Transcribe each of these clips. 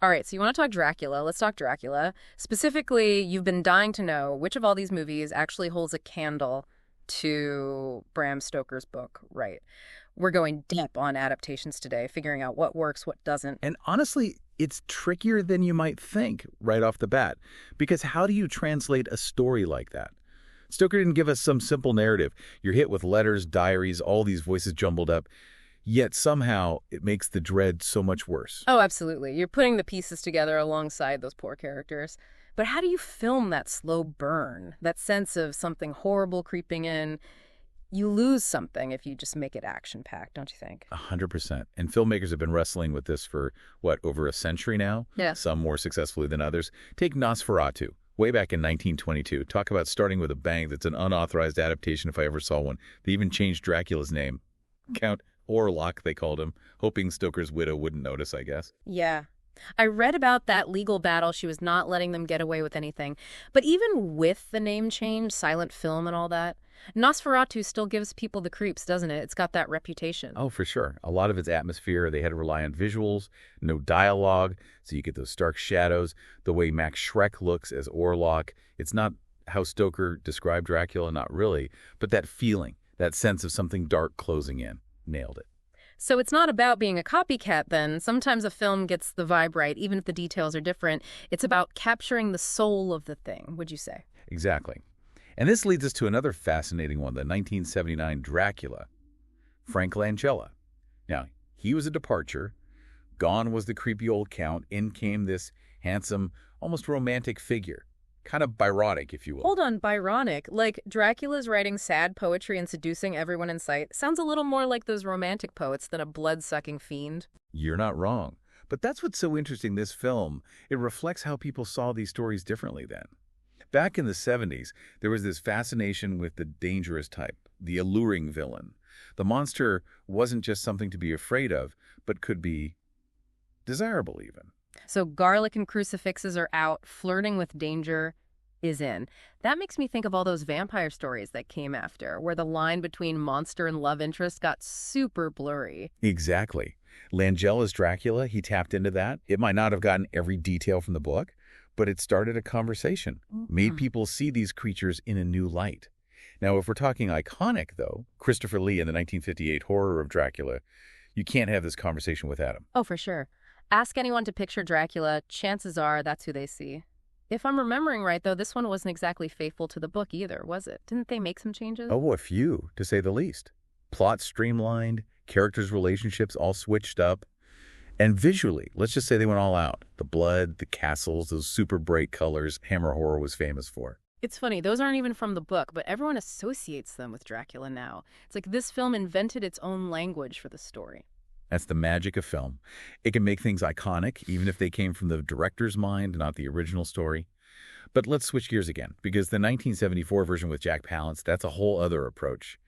All right, so you want to talk Dracula. Let's talk Dracula. Specifically, you've been dying to know which of all these movies actually holds a candle to Bram Stoker's book, right? We're going deep on adaptations today, figuring out what works, what doesn't. And honestly, it's trickier than you might think right off the bat. Because how do you translate a story like that? Stoker didn't give us some simple narrative. You're hit with letters, diaries, all these voices jumbled up. Yet somehow it makes the dread so much worse. Oh, absolutely. You're putting the pieces together alongside those poor characters. But how do you film that slow burn, that sense of something horrible creeping in? You lose something if you just make it action-packed, don't you think? 100%. And filmmakers have been wrestling with this for, what, over a century now? Yeah. Some more successfully than others. Take Nosferatu, way back in 1922. Talk about starting with a bang. That's an unauthorized adaptation if I ever saw one. They even changed Dracula's name. Count Orlok, they called him, hoping Stoker's widow wouldn't notice, I guess. Yeah. I read about that legal battle. She was not letting them get away with anything. But even with the name change, silent film and all that, Nosferatu still gives people the creeps, doesn't it? It's got that reputation. Oh, for sure. A lot of its atmosphere, they had to rely on visuals, no dialogue, so you get those stark shadows. The way Max Schreck looks as Orlok, it's not how Stoker described Dracula, not really, but that feeling, that sense of something dark closing in. Nailed it. So it's not about being a copycat then. Sometimes a film gets the vibe right, even if the details are different. It's about capturing the soul of the thing, would you say? Exactly. And this leads us to another fascinating one, the 1979 Dracula, Frank Langella. Now, he was a departure. Gone was the creepy old count. In came this handsome, almost romantic figure. Kind of Byronic, if you will. Hold on, Byronic. Like Dracula's writing sad poetry and seducing everyone in sight. Sounds a little more like those romantic poets than a blood-sucking fiend. You're not wrong. But that's what's so interesting, this film. It reflects how people saw these stories differently then. Back in the 70s, there was this fascination with the dangerous type, the alluring villain. The monster wasn't just something to be afraid of, but could be desirable even. So garlic and crucifixes are out, flirting with danger is in. That makes me think of all those vampire stories that came after, where the line between monster and love interest got super blurry. Exactly. Langella's Dracula, he tapped into that. It might not have gotten every detail from the book, but it started a conversation, made people see these creatures in a new light. Now, if we're talking iconic, though, Christopher Lee in the 1958 horror of Dracula, you can't have this conversation without him. Oh, for sure. Ask anyone to picture Dracula, chances are that's who they see. If I'm remembering right, though, this one wasn't exactly faithful to the book either, was it? Didn't they make some changes? Oh, a few, to say the least. Plot streamlined, characters' relationships all switched up. And visually, let's just say they went all out. The blood, the castles, those super bright colors Hammer Horror was famous for. It's funny, those aren't even from the book, but everyone associates them with Dracula now. It's like this film invented its own language for the story. That's the magic of film. It can make things iconic, even if they came from the director's mind, not the original story. But let's switch gears again, because the 1974 version with Jack Palance, that's a whole other approach.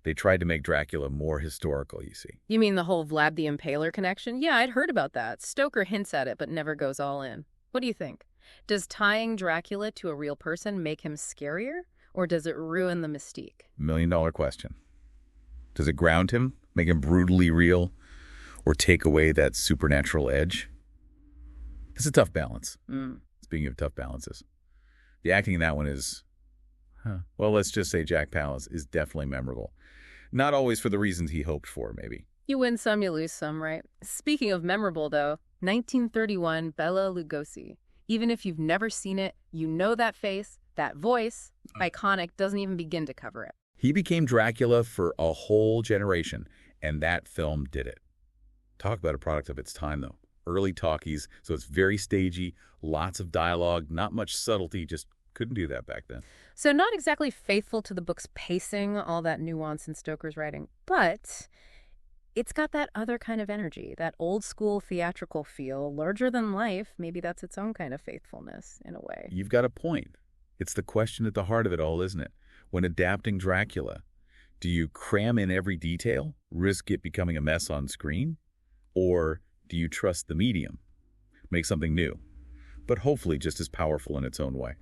They tried to make Dracula more historical, you see. You mean the whole Vlad the Impaler connection? Yeah, I'd heard about that. Stoker hints at it, but never goes all in. What do you think? Does tying Dracula to a real person make him scarier, or does it ruin the mystique? $1 million question. Does it ground him, make him brutally real, or take away that supernatural edge? It's a tough balance. Speaking of tough balances. The acting in that one is, well, let's just say Jack Palance is definitely memorable. Not always for the reasons he hoped for, maybe. You win some, you lose some, right? Speaking of memorable, though, 1931 Bela Lugosi. Even if you've never seen it, you know that face, that voice. Iconic doesn't even begin to cover it. He became Dracula for a whole generation, and that film did it. Talk about a product of its time, though. Early talkies, so it's very stagey, lots of dialogue, not much subtlety, just couldn't do that back then. So not exactly faithful to the book's pacing, all that nuance in Stoker's writing, but it's got that other kind of energy, that old school theatrical feel, larger than life. Maybe that's its own kind of faithfulness in a way. You've got a point. It's the question at the heart of it all, isn't it? When adapting Dracula, do you cram in every detail, risk it becoming a mess on screen? Or do you trust the medium? Make something new, but hopefully just as powerful in its own way.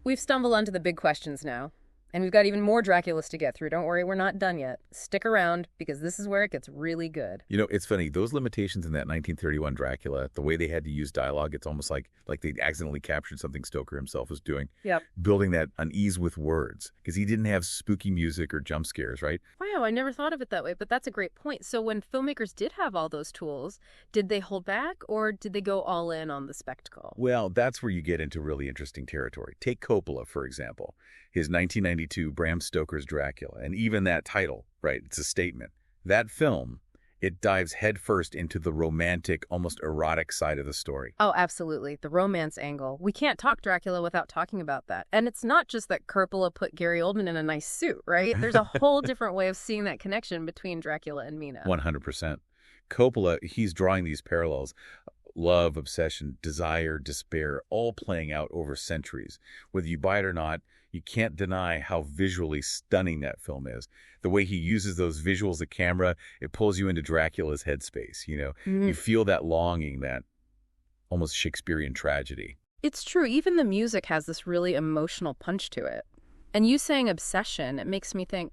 We've stumbled onto the big questions now. And we've got even more Draculas to get through. Don't worry, we're not done yet. Stick around, because this is where it gets really good. You know, it's funny. Those limitations in that 1931 Dracula, the way they had to use dialogue, it's almost like they accidentally captured something Stoker himself was doing. Yep. Building that unease with words, because he didn't have spooky music or jump scares, right? Wow, I never thought of it that way, but that's a great point. So when filmmakers did have all those tools, did they hold back, or did they go all in on the spectacle? Well, that's where you get into really interesting territory. Take Coppola, for example. His 1992 Bram Stoker's Dracula, and even that title, right? It's a statement. That film, it dives headfirst into the romantic, almost erotic side of the story. Oh, absolutely. The romance angle. We can't talk Dracula without talking about that. And it's not just that Coppola put Gary Oldman in a nice suit, right? There's a whole different way of seeing that connection between Dracula and Mina. 100%. Coppola, he's drawing these parallels. Love, obsession, desire, despair, all playing out over centuries. Whether you buy it or not, you can't deny how visually stunning that film is. The way he uses those visuals of camera, it pulls you into Dracula's headspace, you know. You feel that longing, that almost Shakespearean tragedy. It's true. Even the music has this really emotional punch to it. And you saying obsession, it makes me think,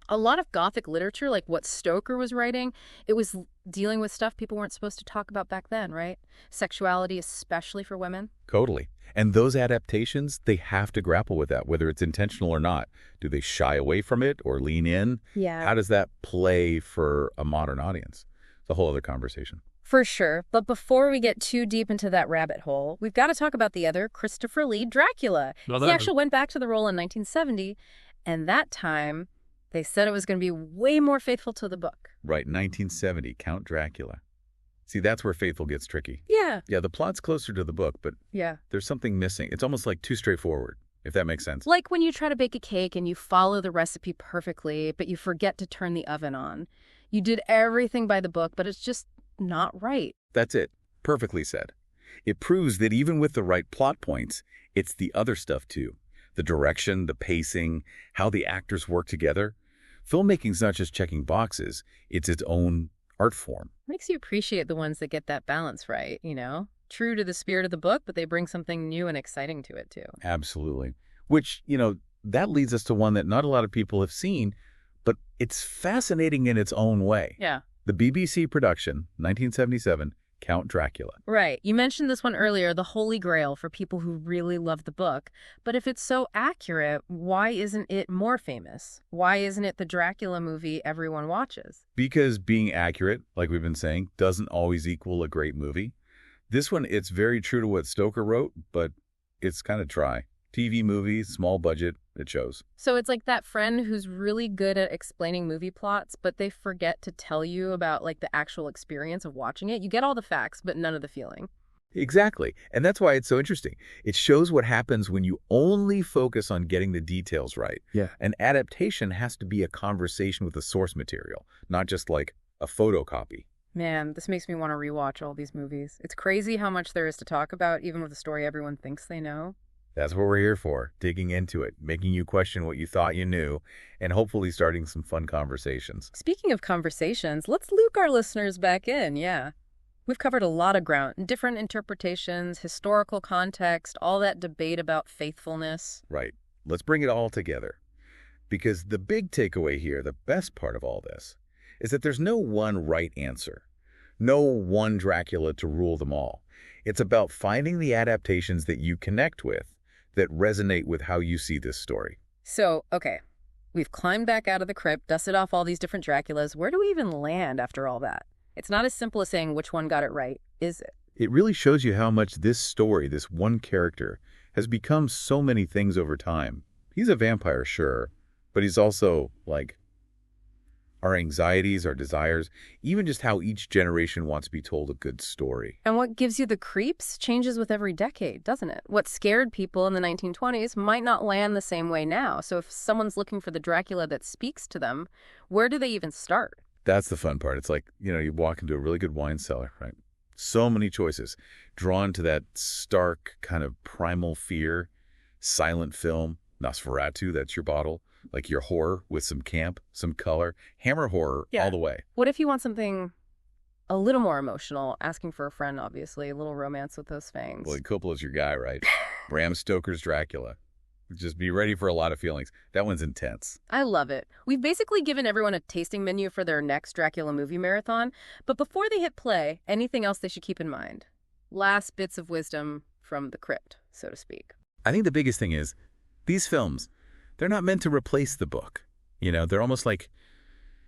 a lot of Gothic literature, like what Stoker was writing, it was dealing with stuff people weren't supposed to talk about back then, right? Sexuality, especially for women. Totally. And those adaptations, they have to grapple with that, whether it's intentional or not. Do they shy away from it or lean in? Yeah. How does that play for a modern audience? It's a whole other conversation. For sure. But before we get too deep into that rabbit hole, we've got to talk about the other Christopher Lee Dracula. He actually went back to the role in 1970, and that time they said it was going to be way more faithful to the book. Right, 1970, Count Dracula. See, that's where faithful gets tricky. Yeah. Yeah, the plot's closer to the book, but there's something missing. It's almost like too straightforward, if that makes sense. Like when you try to bake a cake and you follow the recipe perfectly, but you forget to turn the oven on. You did everything by the book, but it's just not right. That's it. Perfectly said. It proves that even with the right plot points, it's the other stuff too. The direction, the pacing, how the actors work together. Filmmaking's not just checking boxes, it's its own art form. Makes you appreciate the ones that get that balance right, you know? True to the spirit of the book, but they bring something new and exciting to it too. Absolutely. Which, you know, that leads us to one that not a lot of people have seen, but it's fascinating in its own way. Yeah. The BBC production, 1977, Count Dracula. Right. You mentioned this one earlier, the Holy Grail for people who really love the book. But if it's so accurate, why isn't it more famous? Why isn't it the Dracula movie everyone watches? Because being accurate, like we've been saying, doesn't always equal a great movie. This one, it's very true to what Stoker wrote, but it's kind of dry. TV movie, small budget, it shows. So it's like that friend who's really good at explaining movie plots, but they forget to tell you about like the actual experience of watching it. You get all the facts, but none of the feeling. Exactly. And that's why it's so interesting. It shows what happens when you only focus on getting the details right. Yeah. An adaptation has to be a conversation with the source material, not just like a photocopy. Man, this makes me want to rewatch all these movies. It's crazy how much there is to talk about, even with a story everyone thinks they know. That's what we're here for, digging into it, making you question what you thought you knew, and hopefully starting some fun conversations. Speaking of conversations, let's loop our listeners back in, yeah. We've covered a lot of ground, different interpretations, historical context, all that debate about faithfulness. Right. Let's bring it all together. Because the big takeaway here, the best part of all this, is that there's no one right answer. No one Dracula to rule them all. It's about finding the adaptations that you connect with, that resonate with how you see this story. So, okay, we've climbed back out of the crypt, dusted off all these different Draculas. Where do we even land after all that? It's not as simple as saying which one got it right, is it? It really shows you how much this story, this one character, has become so many things over time. He's a vampire, sure, but he's also, like, our anxieties, our desires, even just how each generation wants to be told a good story. And what gives you the creeps changes with every decade, doesn't it? What scared people in the 1920s might not land the same way now. So if someone's looking for the Dracula that speaks to them, where do they even start? That's the fun part. It's like, you know, you walk into a really good wine cellar, right? So many choices, drawn to that stark kind of primal fear, silent film, Nosferatu, that's your bottle. Like your horror with some camp, some color, hammer horror all the way. What if you want something a little more emotional, asking for a friend, obviously, a little romance with those fangs? Well, Coppola's your guy, right? Bram Stoker's Dracula. Just be ready for a lot of feelings. That one's intense. I love it. We've basically given everyone a tasting menu for their next Dracula movie marathon, but before they hit play, anything else they should keep in mind? Last bits of wisdom from the crypt, so to speak. I think the biggest thing is these films, they're not meant to replace the book. They're almost like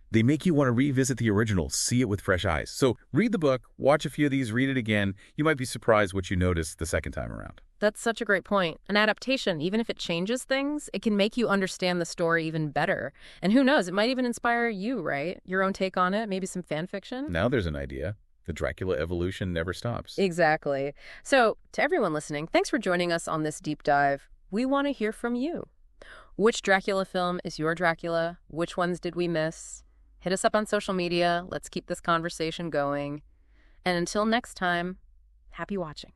they make you want to revisit the original, see it with fresh eyes. So read the book, watch a few of these, read it again. You might be surprised what you notice the second time around. That's such a great point. An adaptation, even if it changes things, it can make you understand the story even better. And who knows, it might even inspire you, right? Your own take on it, maybe some fan fiction. Now there's an idea. The Dracula evolution never stops. Exactly. So, to everyone listening, thanks for joining us on this deep dive. We want to hear from you. Which Dracula film is your Dracula? Which ones did we miss? Hit us up on social media. Let's keep this conversation going. And until next time, happy watching.